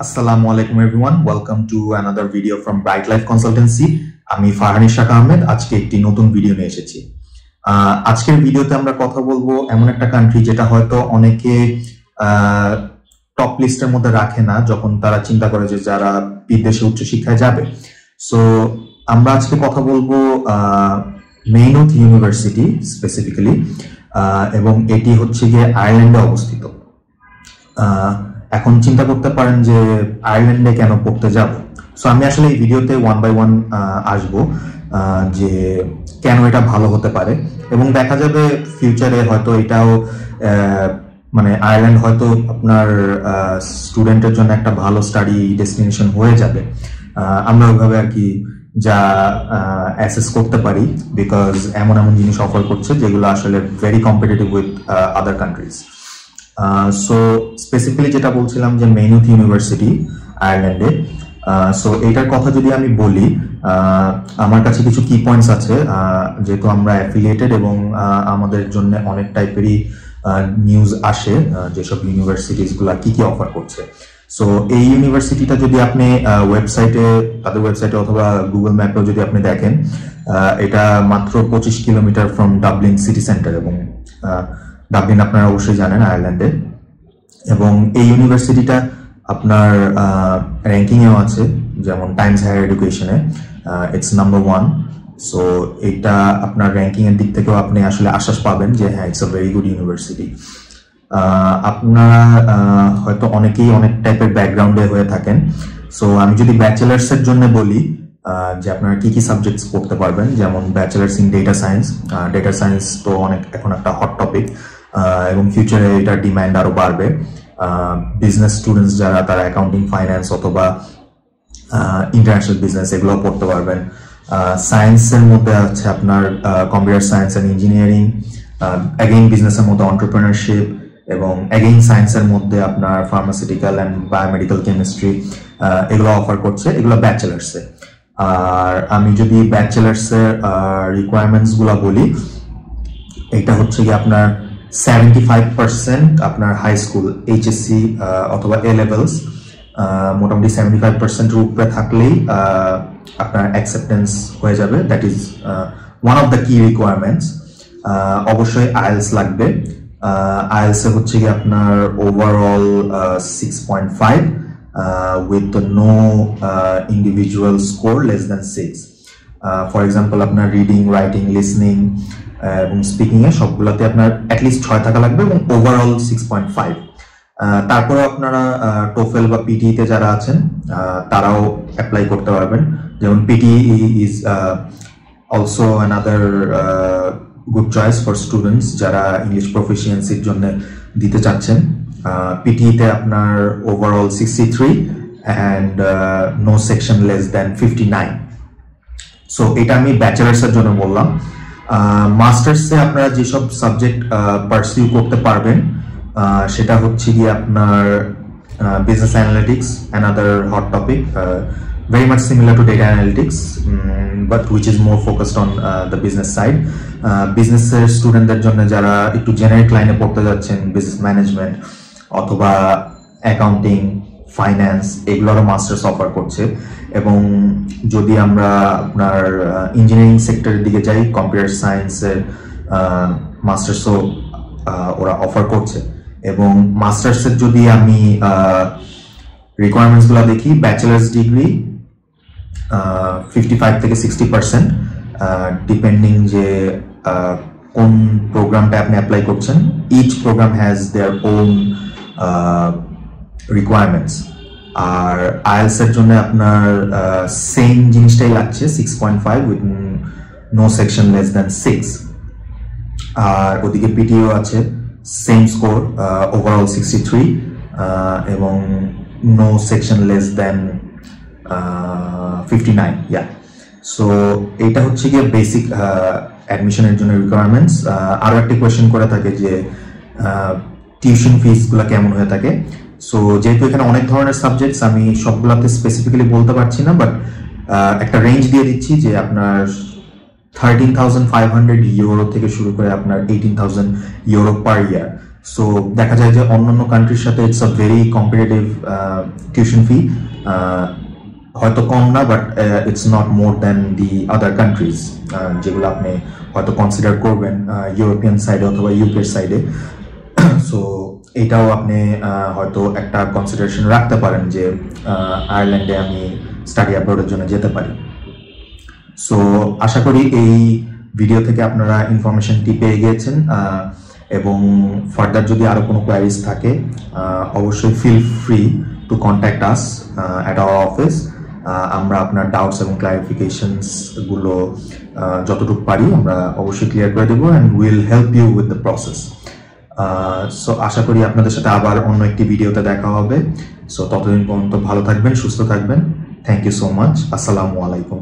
Assalamu alaikum everyone. Welcome to another video from Bright Life Consultancy. আমি ফারহান ইশরাক আহমেদ আজকে একটি নতুন ভিডিও নিয়ে এসেছি। আজকের ভিডিওতে আমরা কথা বলবো এমন একটা কান্ট্রি যেটা হয়তো অনেকে টপ লিস্টের মধ্যে রাখে না যখন তারা চিন্তা করে যে যারা বিদেশে উচ্চশিক্ষায় যাবে। সো আমরা আজকে কথা বলবো মেইনউথ ইউনিভার্সিটি স্পেসিফিক্যালি, এবং এটি হচ্ছে গিয়ে আয়ারল্যান্ডে অবস্থিত। এখন চিন্তা করতে পারেন যে আয়ারল্যান্ডে কেন পড়তে যাব। সো আমি আসলে এই ভিডিওতে ওয়ান বাই ওয়ান আসবো যে কেন এটা ভালো হতে পারে, এবং দেখা যাবে ফিউচারে হয়তো এটাও মানে আয়ারল্যান্ড হয়তো আপনার স্টুডেন্টের জন্য একটা ভালো স্টাডি ডেস্টিনেশন হয়ে যাবে। আমরা ওইভাবে আর কি যা অ্যাসেস করতে পারি, বিকজ এমন এমন জিনিস অফার করছে যেগুলো আসলে very competitive with other countries. So specifically যেটা বলছিলাম যে মেইনউথ ইউনিভার্সিটি আয়ারল্যান্ডে। সো এইটার কথা যদি আমি বলি, আমার কাছে কিছু কি পয়েন্টস আছে, যেহেতু আমরা অ্যাফিলিয়েটেড এবং আমাদের জন্য অনেক টাইপেরই নিউজ আসে যেসব ইউনিভার্সিটিস গুলা কি কি অফার করছে। সো এই ইউনিভার্সিটিটা যদি আপনি তাদের ওয়েবসাইটে অথবা গুগল ম্যাপেও যদি আপনি দেখেন, এটা মাত্র 25 kilometre from Dublin city centre, এবং ডাবলিন আপনারা অবশ্যই জানেন আয়ারল্যান্ডে। এবং এই ইউনিভার্সিটিটা আপনার র্যাঙ্কিং এও আছে, যেমন Times higher এডুকেশনে it's number 1। So এটা আপনার র্যাঙ্কিং এর দিক থেকেও আপনি আসলে আশ্বাস পাবেন যে হ্যাঁ, it's a very good university. আপনারা হয়তো অনেকেই অনেক টাইপের ব্যাকগ্রাউন্ডে হয়ে থাকেন। সো আমি যদি ব্যাচেলার্স এর জন্য বলি যে আপনারা কি কি সাবজেক্টস পড়তে পারবেন, যেমন bachelors in data science. Data science তো অনেক এখন একটা হট টপিক, এবং ফিউচারে এটার ডিমান্ড আরো বাড়বে। বিজনেস স্টুডেন্টস যারা, তারা অ্যাকাউন্টিং, ফাইন্যান্স অথবা ইন্টারন্যাশনাল বিজনেস এগুলো পড়তে পারবেন। সায়েন্সের মধ্যে আছে আপনার computer science and engineering, again বিজনেসের মধ্যে এন্টারপ্রেনারশিপ, এবং অ্যাগেইন সায়েন্সের মধ্যে আপনার ফার্মাসিউটিক্যাল অ্যান্ড বায়োমেডিক্যাল কেমিস্ট্রি এগুলো অফার করছে, এগুলো ব্যাচেলার্সে। আর আমি যদি ব্যাচেলার্সের রিকোয়ারমেন্টস গুলা বলি, এটা হচ্ছে কি আপনার 75% আপনার হাই স্কুল এইচএসসি অথবা এ লেভেলস, মোটামুটি 75% উপরে থাকলেই আপনার অ্যাকসেপ্টেন্স হয়ে যাবে। That is one of the কি রিকোয়ারমেন্টস। অবশ্যই আইএলস লাগবে। আইএলস এ হচ্ছে কি আপনার overall 6.5 with no individual score less than 6. For example আপনার রিডিং, রাইটিং, লিসনিং এবং স্পিকিং এ সবগুলোতে আপনার অ্যাটলিস্ট 6 থাকা লাগবে, এবং ওভারঅল 6.5। তারপরে আপনারা টোফেল বা পিটি তে যারা আছেন তারাও অ্যাপ্লাই করতে পারবেন। যেমন PTE is also another good choice for students যারা ইংলিশ প্রফিসিয়েন্সির জন্য দিতে চাচ্ছেন। পিটিতে আপনার overall 63 and no section less than 59। So এটা আমি ব্যাচেলার্স এর জন্য বললাম। মাস্টার্সে আপনারা যেসব সাবজেক্ট পারসিউ করতে পারবেন সেটা হচ্ছে গিয়ে আপনার business analytics, another hot topic, very much similar to data analytics, but which is more focused on the business side. Business স্টুডেন্টদের জন্য যারা একটু জেনারিক লাইনে পড়তে যাচ্ছেন, বিজনেস ম্যানেজমেন্ট অথবা অ্যাকাউন্টিং, ফাইন্যান্স, এগুলোরও মাস্টার্স অফার করছে। এবং যদি আমরা আপনার ইঞ্জিনিয়ারিং সেক্টরের দিকে যাই, কম্পিউটার সায়েন্সের মাস্টার্সও ওরা অফার করছে। এবং মাস্টার্সের যদি আমি রিকোয়ারমেন্টস গুলো দেখি, ব্যাচেলার্স ডিগ্রি 55 থেকে 60%, ডিপেন্ডিং যে কোন প্রোগ্রামটা আপনি অ্যাপ্লাই করছেন। Each program has their own requirements. আর আইএলস এর জন্য আপনার সেম জিনিসটাই লাগছে, 6.5 with no section less than 6। আর ওদিকে পিটিও আছে, সেম স্কোর, ওভারঅল 63 এবং no section less than 59. Yeah, so এটা হচ্ছে গিয়ে বেসিক অ্যাডমিশনের জন্য রিকোয়ারমেন্টস। আরো একটা কোয়েশ্চেন করে থাকে যে টিউশন ফিস গুলা কেমন হয়ে থাকে। সো যেহেতু এখানে অনেক ধরনের সাবজেক্টস, আমি সবগুলাতে স্পেসিফিক্যালি বলতে পারছি না, বাট একটা রেঞ্জ দিয়ে দিচ্ছি যে আপনার 13,500 ইউরো থেকে শুরু করে আপনার 18,000 ইউরো পার ইয়ার। সো দেখা যায় যে অন্যান্য কান্ট্রির সাথে it's a very competitive tuition fee, হয়তো কম না, but it's not more than the other countries যেগুলো আপনি হয়তো কনসিডার করবেন ইউরোপিয়ান সাইডে অথবা ইউকের সাইডে। সো এটাও আপনি হয়তো একটা কনসিডারেশন রাখতে পারেন যে আয়ারল্যান্ডে আমি স্টাডি অ্যাব্রোডের জন্য যেতে পারি। সো আশা করি এই ভিডিও থেকে আপনারা ইনফরমেশনটি পেয়ে গিয়েছেন, এবং ফার্দার যদি আরো কোনো কোয়ারিজ থাকে অবশ্যই feel free to contact us at our office. আমরা আপনার ডাউটস এবং ক্লারিফিকেশনস গুলো যতটুকু পারি আমরা অবশ্যই ক্লিয়ার করে দেবো, and will help you with the process. So আশা করি আপনাদের সাথে আবার অন্য একটি ভিডিওতে দেখা হবে। সো ততদিন পর্যন্ত ভালো থাকবেন, সুস্থ থাকবেন। Thank you so much. আসসালামু আলাইকুম।